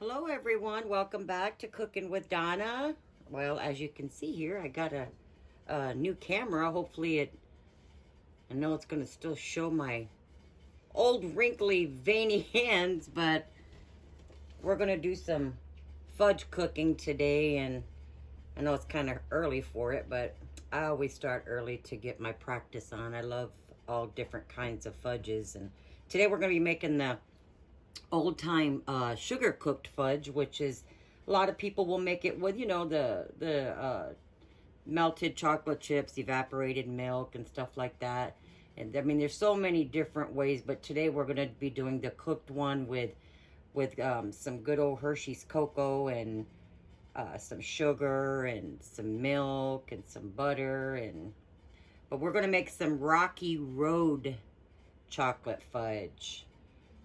Hello everyone, welcome back to Cooking with Donna. Well, as you can see here, I got a new camera. Hopefully I know it's going to still show my old wrinkly veiny hands, but we're going to do some fudge cooking today, and I know it's kind of early for it, but I always start early to get my practice on. I love all different kinds of fudges, and today we're going to be making the old-time sugar cooked fudge, which is a lot of people will make it with, you know, the melted chocolate chips, evaporated milk, and stuff like that. And I mean, there's so many different ways, but today we're going to be doing the cooked one with some good old Hershey's cocoa and some sugar and some milk and some butter. But we're going to make some Rocky Road chocolate fudge.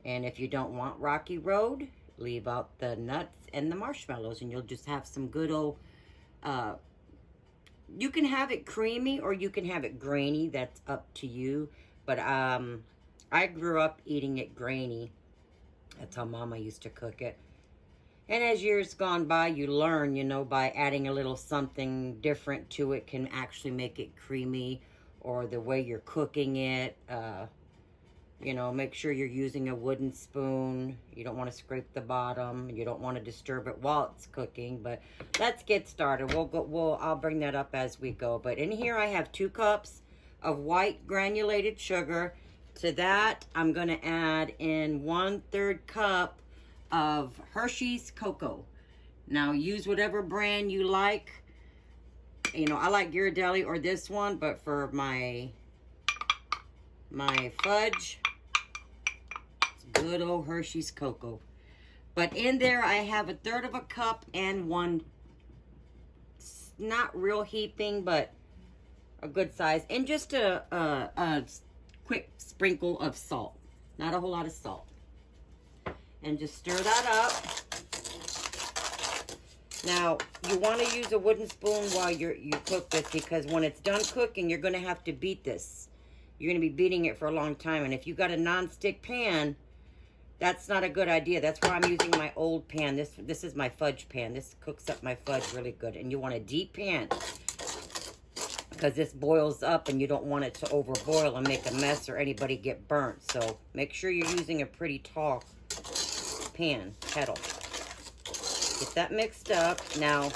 And if you don't want Rocky Road, leave out the nuts and the marshmallows, and you'll just have some good old, you can have it creamy or you can have it grainy. That's up to you. But I grew up eating it grainy. That's how Mama used to cook it. And as years gone by, you learn, you know, by adding a little something different to it can actually make it creamy, or the way you're cooking it. You know, make sure you're using a wooden spoon. You don't want to scrape the bottom. You don't want to disturb it while it's cooking. But let's get started. I'll bring that up as we go. But in here I have 2 cups of white granulated sugar. To that, I'm going to add in 1/3 cup of Hershey's cocoa. Now, use whatever brand you like. You know, I like Ghirardelli or this one, but for my fudge, it's good old Hershey's cocoa. But in there I have 1/3 cup and one, not real heaping, but a good size, and just a quick sprinkle of salt, not a whole lot of salt, and just stir that up. Now, you want to use a wooden spoon while you cook this, because when it's done cooking, you're going to have to beat this. You're going to be beating it for a long time. And if you got a non-stick pan, that's not a good idea. That's why I'm using my old pan. This is my fudge pan. This cooks up my fudge really good. And you want a deep pan, because this boils up and you don't want it to overboil and make a mess or anybody get burnt. So make sure you're using a pretty tall pan, kettle. Get that mixed up. Now,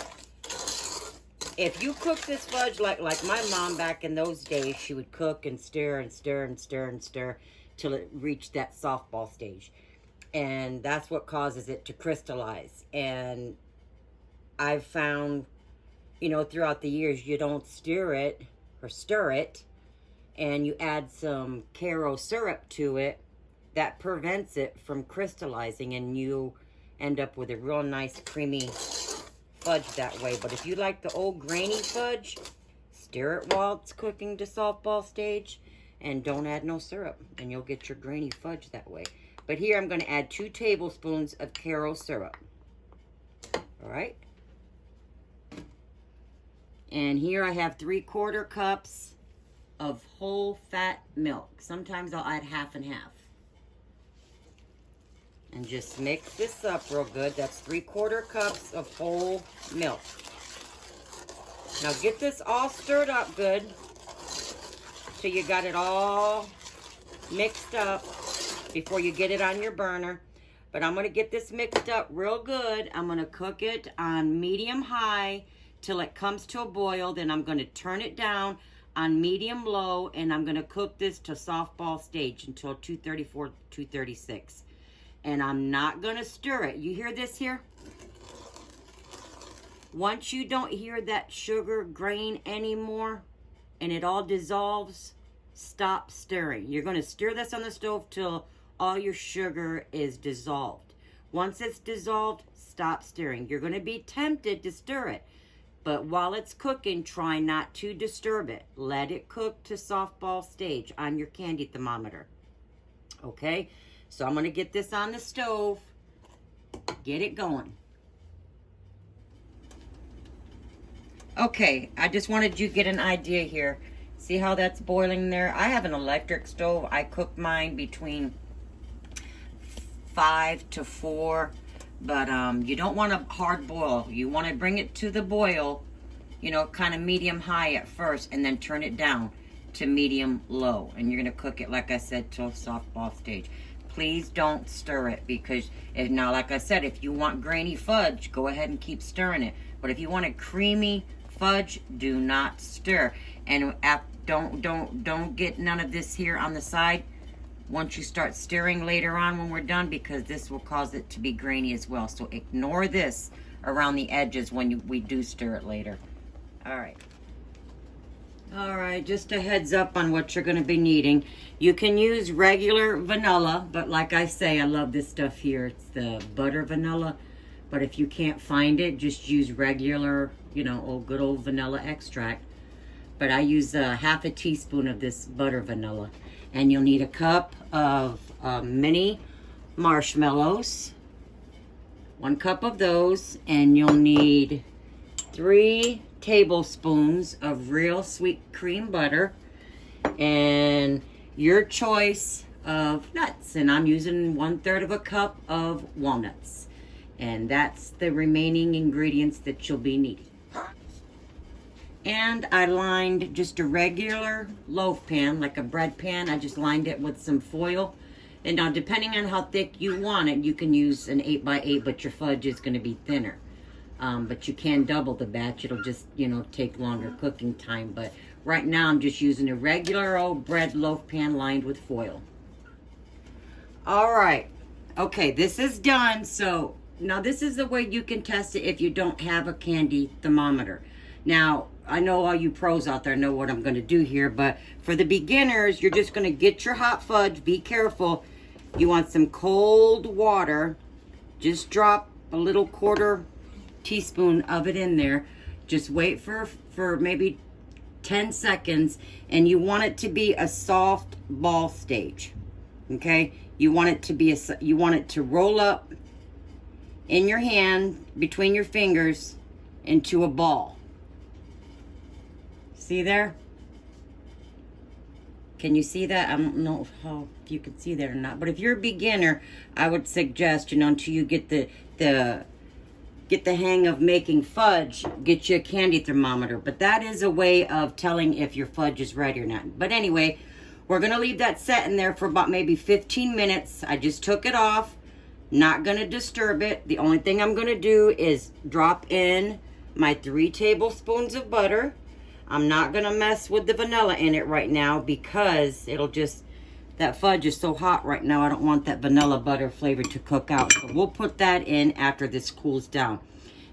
if you cook this fudge like my mom back in those days, she would cook and stir and stir and stir and stir till it reached that softball stage. And that's what causes it to crystallize. And I've found, you know, throughout the years, you don't stir it, and you add some Caro syrup to it, that prevents it from crystallizing, and you end up with a real nice creamy fudge that way. But if you like the old grainy fudge, stir it while it's cooking to softball stage, and don't add no syrup, and you'll get your grainy fudge that way. But here I'm going to add 2 tablespoons of Caro syrup. All right. And here I have 3/4 cups of whole fat milk. Sometimes I'll add half and half. And just mix this up real good. That's 3/4 cups of whole milk. Now get this all stirred up good till you got it all mixed up before you get it on your burner. But I'm going to get this mixed up real good. I'm going to cook it on medium high till it comes to a boil. Then I'm going to turn it down on medium low, and I'm going to cook this to softball stage until 234, 236. And I'm not going to stir it. You hear this here? Once you don't hear that sugar grain anymore and it all dissolves, stop stirring. You're going to stir this on the stove till all your sugar is dissolved. Once it's dissolved, stop stirring. You're going to be tempted to stir it, but while it's cooking, try not to disturb it. Let it cook to softball stage on your candy thermometer. Okay? So I'm going to get this on the stove, get it going. Okay, I just wanted you to get an idea here. See how that's boiling there? I have an electric stove. I cook mine between 5 to 4 but you don't want a hard boil. You want to bring it to the boil, you know, kind of medium high at first, and then turn it down to medium low. And you're going to cook it, like I said, till soft ball stage. Please don't stir it, because now, like I said, if you want grainy fudge, go ahead and keep stirring it. But if you want a creamy fudge, do not stir. And don't get none of this here on the side once you start stirring later on when we're done, because this will cause it to be grainy as well. So ignore this around the edges when we do stir it later. All right, just a heads up on what you're going to be needing. You can use regular vanilla, but like I say, I love this stuff here. It's the butter vanilla. But if you can't find it, just use regular, you know, good old vanilla extract. But I use half a teaspoon of this butter vanilla. And you'll need a cup of mini marshmallows. 1 cup of those. And you'll need 3 tablespoons of real sweet cream butter. And your choice of nuts. And I'm using 1/3 of a cup of walnuts. And that's the remaining ingredients that you'll be needing. And I lined just a regular loaf pan, like a bread pan. I just lined it with some foil. And now, depending on how thick you want it, you can use an 8x8, but your fudge is going to be thinner. But you can double the batch. It'll just, you know, take longer cooking time. But right now, I'm just using a regular old bread loaf pan lined with foil. All right. Okay, this is done. So now this is the way you can test it if you don't have a candy thermometer. Now, I know all you pros out there know what I'm going to do here, but for the beginners, you're just going to get your hot fudge. Be careful. You want some cold water. Just drop a little 1/4 teaspoon of it in there. Just wait for maybe 10 seconds, and you want it to be a soft ball stage. Okay? You want it to be you want it to roll up in your hand between your fingers into a ball. See there? Can you see that? I don't know if you can see that or not. But if you're a beginner, I would suggest, you know, until you get the hang of making fudge, get you a candy thermometer. But that is a way of telling if your fudge is ready or not. But anyway, we're going to leave that set in there for about maybe 15 minutes. I just took it off. Not going to disturb it. The only thing I'm going to do is drop in my 3 tablespoons of butter. I'm not going to mess with the vanilla in it right now, because it'll just, that fudge is so hot right now, I don't want that vanilla butter flavor to cook out. So we'll put that in after this cools down.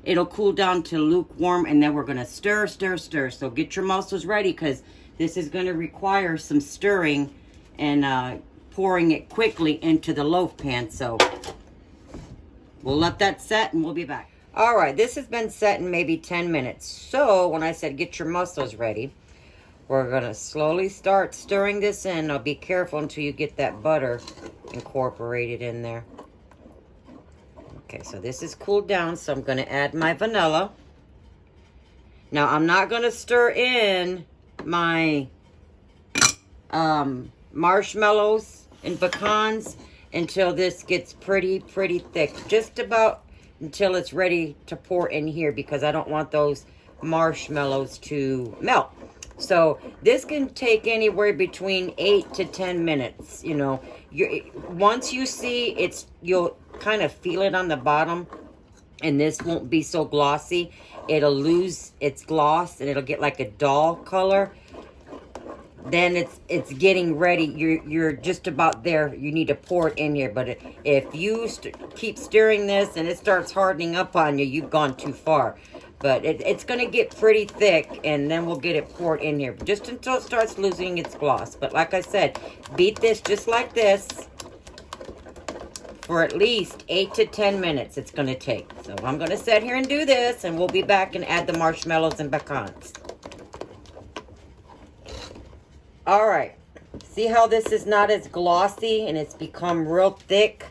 It'll cool down to lukewarm, and then we're going to stir. So get your muscles ready, because this is going to require some stirring and pouring it quickly into the loaf pan. So we'll let that set, and we'll be back. All right, this has been set in maybe 10 minutes. So when I said get your muscles ready, we're going to slowly start stirring this in. Now be careful until you get that butter incorporated in there. Okay, so this is cooled down, so I'm going to add my vanilla. Now I'm not going to stir in my marshmallows and pecans until this gets pretty thick. Just about until it's ready to pour in here, because I don't want those marshmallows to melt. So this can take anywhere between 8 to 10 minutes. You know, once you see you'll kind of feel it on the bottom, and this won't be so glossy. It'll lose its gloss, and it'll get like a dull color. Then it's getting ready. You're just about there. You need to pour it in here. But if you keep stirring this and it starts hardening up on you, you've gone too far. But it's going to get pretty thick, and then we'll get it poured in here. Just until it starts losing its gloss. But like I said, beat this just like this for at least 8 to 10 minutes it's going to take. So I'm going to sit here and do this, and we'll be back and add the marshmallows and pecans. All right, see how this is not as glossy and it's become real thick?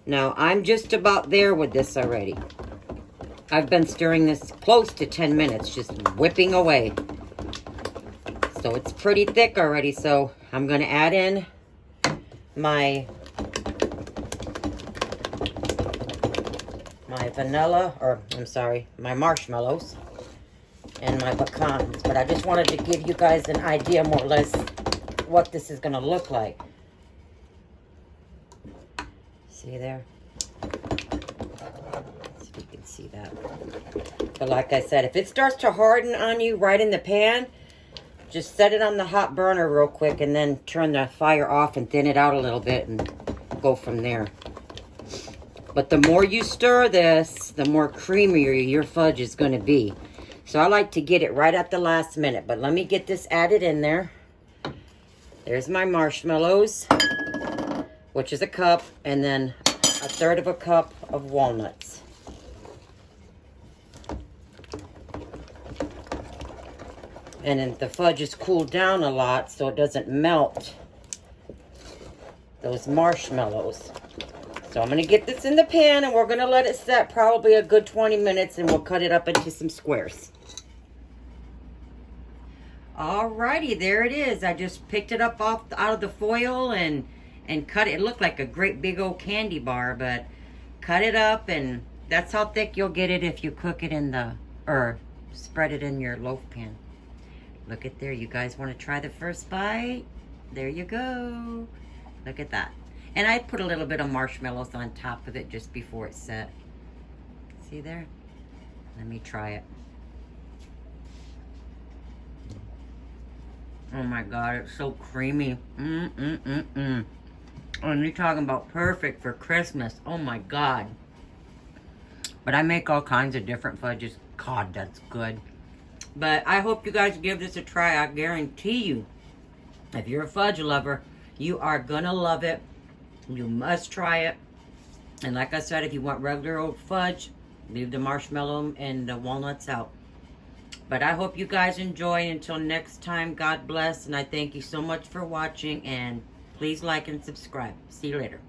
Now, I'm just about there with this already. I've been stirring this close to 10 minutes, just whipping away. So it's pretty thick already, so I'm going to add in my my vanilla, or I'm sorry, my marshmallows and my pecans. But I just wanted to give you guys an idea more or less what this is going to look like. See there? See if you can see that. But like I said, if it starts to harden on you right in the pan, just set it on the hot burner real quick and then turn the fire off and thin it out a little bit and go from there. But the more you stir this, the more creamier your fudge is going to be. So I like to get it right at the last minute. But let me get this added in there. There's my marshmallows, which is a cup, and then a third of a cup of walnuts. And then the fudge is cooled down a lot so it doesn't melt those marshmallows. So I'm going to get this in the pan and we're going to let it set probably a good 20 minutes and we'll cut it up into some squares. Alrighty, there it is. I just picked it up out of the foil and cut it. It looked like a great big old candy bar, but cut it up, and that's how thick you'll get it if you cook it in the, or spread it in your loaf pan. Look at there. You guys want to try the first bite? There you go. Look at that. And I put a little bit of marshmallows on top of it just before it's set. See there? Let me try it. Oh my God, it's so creamy. And you're talking about perfect for Christmas. Oh my God. But I make all kinds of different fudges. God, that's good. But I hope you guys give this a try. I guarantee you, if you're a fudge lover, you are gonna love it. You must try it. And like I said, if you want regular old fudge, leave the marshmallow and the walnuts out. But I hope you guys enjoy. Until next time, God bless. And I thank you so much for watching. And please like and subscribe. See you later.